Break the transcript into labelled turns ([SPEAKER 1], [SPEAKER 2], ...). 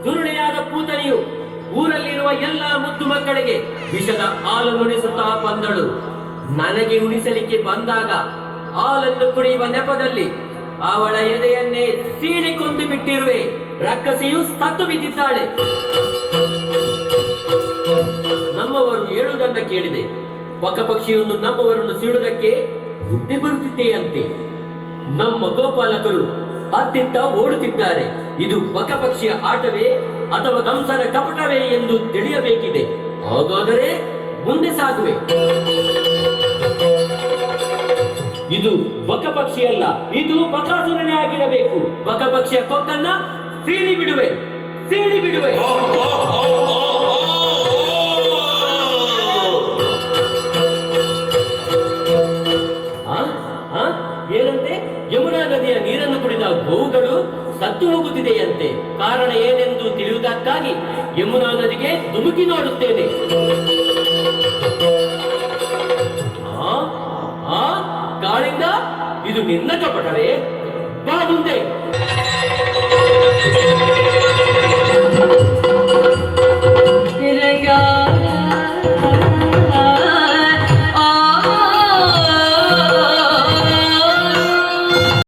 [SPEAKER 1] ದುರುಳೆಯಾದ ಪೂತನಿಯು ಊರಲ್ಲಿರುವ ಎಲ್ಲ ಮುದ್ದು ಮಕ್ಕಳಿಗೆ ವಿಷದ ಹಾಲನ್ನುಣಿಸುತ್ತಾ ಬಂದಳು. ನನಗೆ ಉಣಿಸಲಿಕ್ಕೆ ಬಂದಾಗ ಹಾಲನ್ನು ಕುಡಿಯುವ ನೆಪದಲ್ಲಿ ಅವಳ ಎದೆಯನ್ನೇ ಸೀಳಿಕೊಂಡು ಬಿಟ್ಟಿರುವೆ. ರಕ್ಕಸಿಯು ಸತ್ತು ಬಿದ್ದಿದ್ದಾಳೆ. ನಮ್ಮವರು ಹೇಳುವುದನ್ನ ಕೇಳಿದೆ. ಪಕ್ಷಿಯನ್ನು ನಮ್ಮವರನ್ನು ಸೀಳುವುದಕ್ಕೆ ಬುದ್ಧಿ ಬರುತ್ತಿದೆಯಂತೆ. ನಮ್ಮ ಗೋಪಾಲಕರು ಅತ್ತಿತ್ತ ಓಡುತ್ತಿದ್ದಾರೆ. ಇದು ಪಕ್ಷಿಯ ಆಟವೇ ಅಥವಾ ಕಂಸನ ಕಪಟವೇ ಎಂದು ತಿಳಿಯಬೇಕಿದೆ. ಹಾಗಾದರೆ ಮುಂದೆ ಸಾಗುವೆ. ಇದು ಪಕ್ಷಿಯಲ್ಲ, ಇದು ಬಕಾಸುರನೇ ಆಗಿರಬೇಕು. ಪಕ್ಷಿಯ ಕೊಕ್ಕನ್ನ ಸೀಳಿ ಬಿಡುವೆ, ಸೀಳಿ ಬಿಡುವೆ. ಏನಂತೆ? ಯಮುನಾ ನದಿಯ ನೀರನ್ನು ಕುಡಿದ ಗೋವುಗಳು ಸತ್ತು ಹೋಗುತ್ತಿದೆಯಂತೆ. ಕಾರಣ ಏನೆಂದು ತಿಳಿಯುವುದಕ್ಕಾಗಿ ಯಮುನಾ ನದಿಗೆ ಧುಮುಕಿ ನೋಡುತ್ತೇನೆ. ಕಾಳಿಂಗ, ಇದು ನಿನ್ನ ಕಪಟವೇ? ಬಾ ಮುಂದೆ.